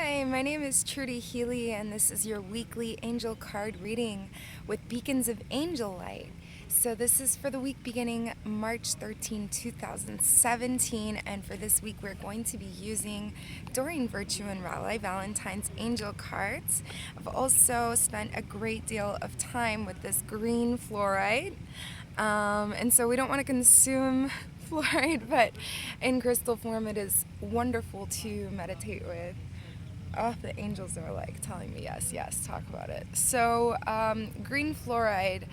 Hi, my name is Trudy Healy, and this is your weekly angel card reading with Beacons of Angel Light. So, this is for the week beginning March 13, 2017, and for this week, we're going to be using Doreen Virtue and Raleigh Valentine's angel cards. I've also spent a great deal of time with this green fluorite, and so we don't want to consume fluoride, but in crystal form, it is wonderful to meditate with. Oh, the angels are like telling me yes, yes, talk about it. So, green fluoride,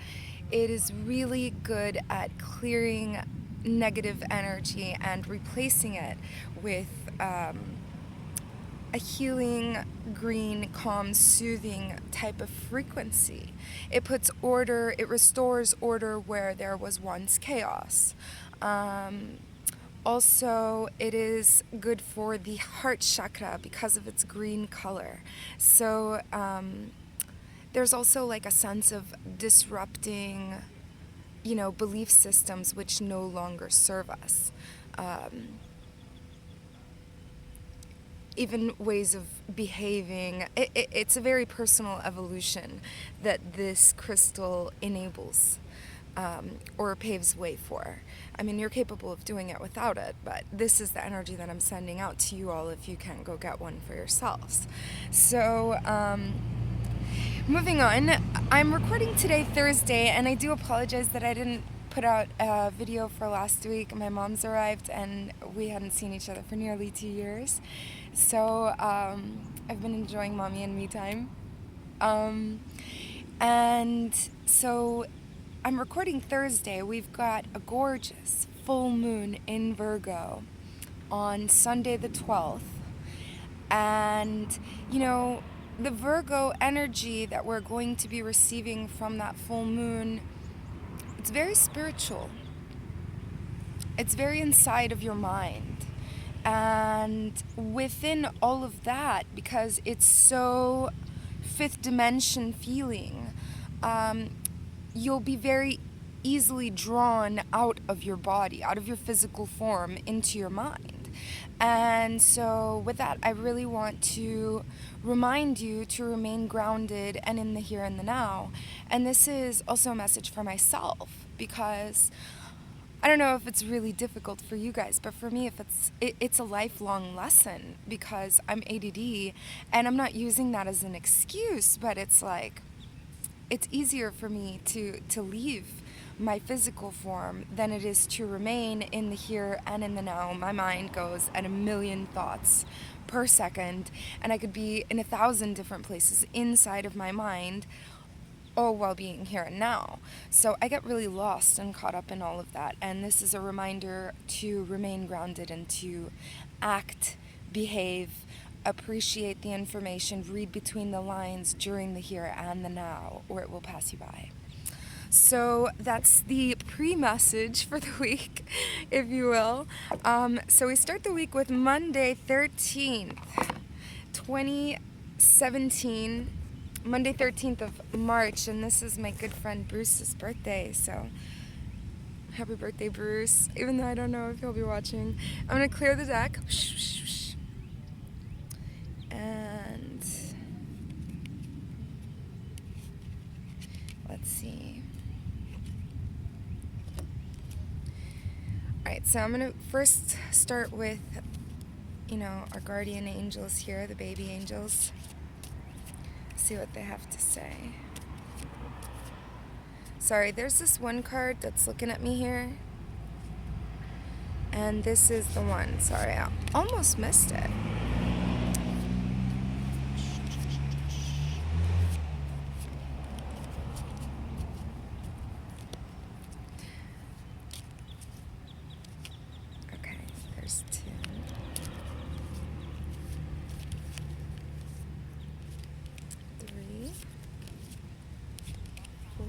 it is really good at clearing negative energy and replacing it with a healing, green, calm, soothing type of frequency. It puts order, it restores order where there was once chaos. Also, it is good for the heart chakra because of its green color. So, there's also like a sense of disrupting, belief systems which no longer serve us. Even ways of behaving. It's a very personal evolution that this crystal enables. Or paves way for. I mean, you're capable of doing it without it, but this is the energy that I'm sending out to you all if you can't go get one for yourselves. So, moving on, I'm recording today, Thursday, and I do apologize that I didn't put out a video for last week. My mom's arrived, and we hadn't seen each other for nearly 2 years. So, I've been enjoying mommy and me time. And so, I'm recording Thursday. We've got a gorgeous full moon in Virgo on Sunday the 12th. And, the Virgo energy that we're going to be receiving from that full moon, it's very spiritual. It's very inside of your mind. And within all of that, because it's so fifth dimension feeling, you'll be very easily drawn out of your body, out of your physical form, into your mind. And so with that, I really want to remind you to remain grounded and in the here and the now. And this is also a message for myself, because I don't know if it's really difficult for you guys, but for me, it's a lifelong lesson, because I'm ADD, and I'm not using that as an excuse, but it's like, it's easier for me to leave my physical form than it is to remain in the here and in the now. My mind goes at 1,000,000 thoughts per second, and I could be in 1,000 different places inside of my mind, all while being here and now. So I get really lost and caught up in all of that, and this is a reminder to remain grounded and to act, behave, appreciate the information, read between the lines during the here and the now, or it will pass you by. So that's the pre-message for the week, if you will. So we start the week with Monday 13th, 2017, Monday 13th of March, and this is my good friend Bruce's birthday, so happy birthday, Bruce, even though I don't know if he'll be watching. I'm going to clear the deck. And let's see. Alright, so I'm going to first start with, our guardian angels here, the baby angels. See what they have to say. Sorry, there's this one card that's looking at me here. And this is the one. Sorry, I almost missed it. Okay, there's 2. 3. 4.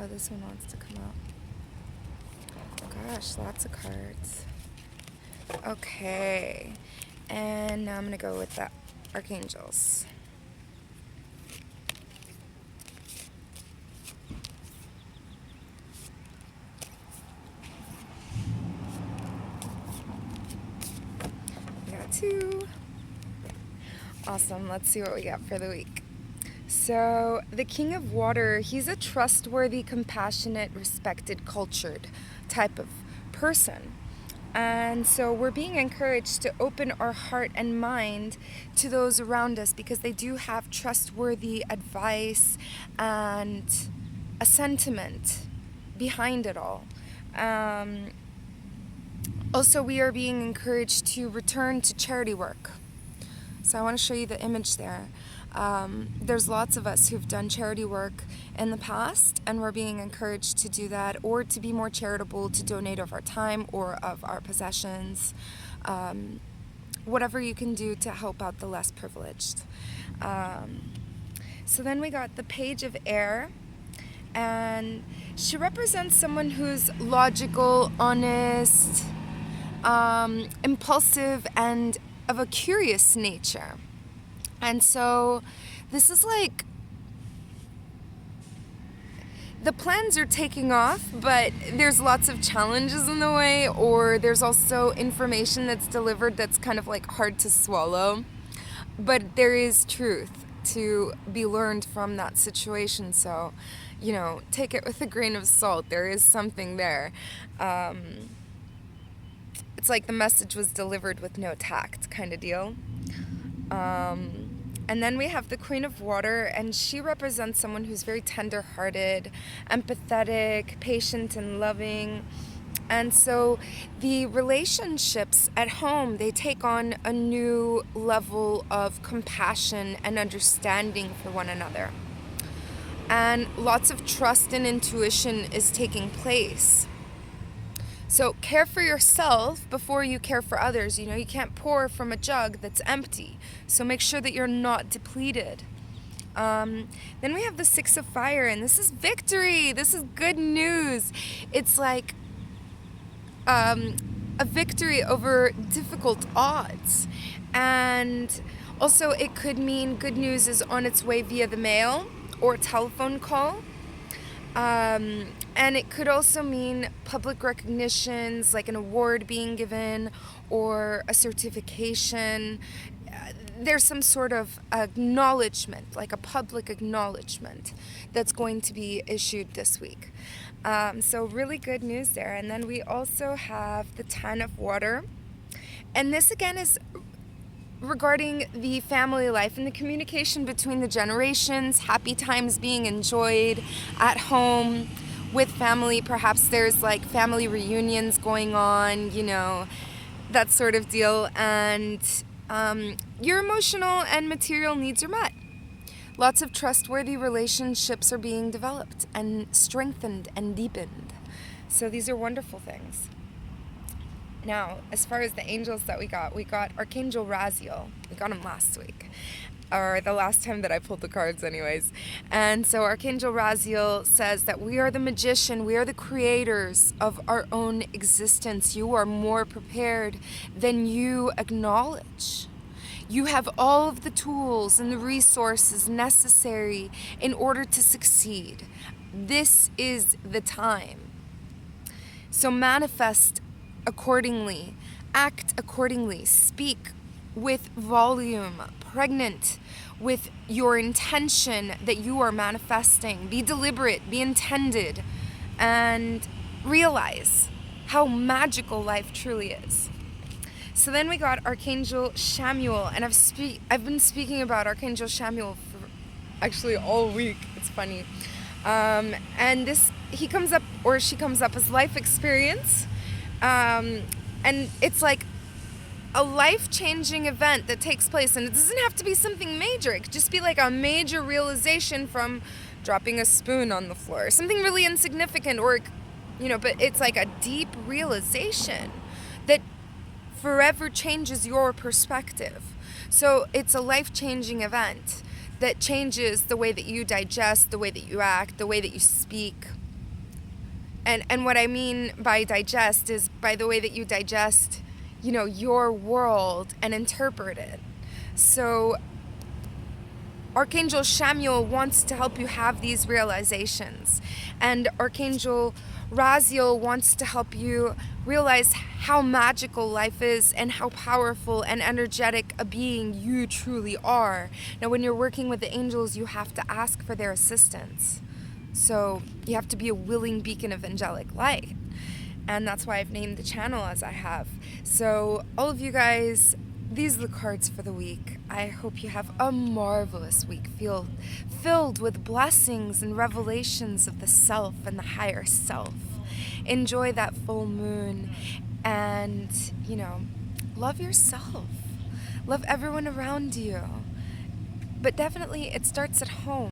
Oh, this one wants to come out. Oh gosh, lots of cards. Okay, and now I'm going to go with the archangels. We got too. Awesome. Let's see what we got for the week. So, the King of Water, he's a trustworthy, compassionate, respected, cultured type of person. And so we're being encouraged to open our heart and mind to those around us because they do have trustworthy advice and a sentiment behind it all. Also, we are being encouraged to return to charity work. So I want to show you the image there. There's lots of us who've done charity work in the past, and we're being encouraged to do that or to be more charitable, to donate of our time or of our possessions, whatever you can do to help out the less privileged. So then we got the Page of Air, and she represents someone who's logical, honest, impulsive, and of a curious nature. And so this is like the plans are taking off, but there's lots of challenges in the way, or there's also information that's delivered that's kind of like hard to swallow. But there is truth to be learned from that situation. So, take it with a grain of salt. There is something there. It's like the message was delivered with no tact kind of deal. And then we have the Queen of Water, and she represents someone who's very tender-hearted, empathetic, patient, and loving. And so the relationships at home, they take on a new level of compassion and understanding for one another. And lots of trust and intuition is taking place. So care for yourself before you care for others. You can't pour from a jug that's empty. So make sure that you're not depleted. Then we have the Six of Fire, and this is victory. This is good news. It's like a victory over difficult odds. And also it could mean good news is on its way via the mail or telephone call. And it could also mean public recognitions, like an award being given or a certification. There's some sort of acknowledgement, like a public acknowledgement that's going to be issued this week. So really good news there. And then we also have the Ten of Water. And this again is regarding the family life and the communication between the generations, happy times being enjoyed at home with family. Perhaps there's like family reunions going on, that sort of deal. And your emotional and material needs are met. Lots of trustworthy relationships are being developed and strengthened and deepened. So these are wonderful things. Now, as far as the angels that we got Archangel Raziel. We got him last week, or the last time that I pulled the cards anyways. And so Archangel Raziel says that we are the magician, we are the creators of our own existence. You are more prepared than you acknowledge. You have all of the tools and the resources necessary in order to succeed. This is the time. So manifest accordingly, act accordingly, speak with volume, pregnant with your intention that you are manifesting. Be deliberate, be intended, and realize how magical life truly is. So then we got Archangel Chamuel, and I've been speaking about Archangel Chamuel for actually all week. It's funny. And he comes up, or she comes up, as life experience. And it's like a life-changing event that takes place, and it doesn't have to be something major. It could just be like a major realization from dropping a spoon on the floor, something really insignificant, or but it's like a deep realization that forever changes your perspective. So it's a life-changing event that changes the way that you digest, the way that you act, the way that you speak. And what I mean by digest is by the way that you digest, your world and interpret it. So Archangel Shamuel wants to help you have these realizations, and Archangel Raziel wants to help you realize how magical life is and how powerful and energetic a being you truly are. Now, when you're working with the angels, you have to ask for their assistance. So you have to be a willing beacon of angelic light. And that's why I've named the channel as I have. So all of you guys, these are the cards for the week. I hope you have a marvelous week filled with blessings and revelations of the self and the higher self. Enjoy that full moon and, love yourself. Love everyone around you. But definitely it starts at home.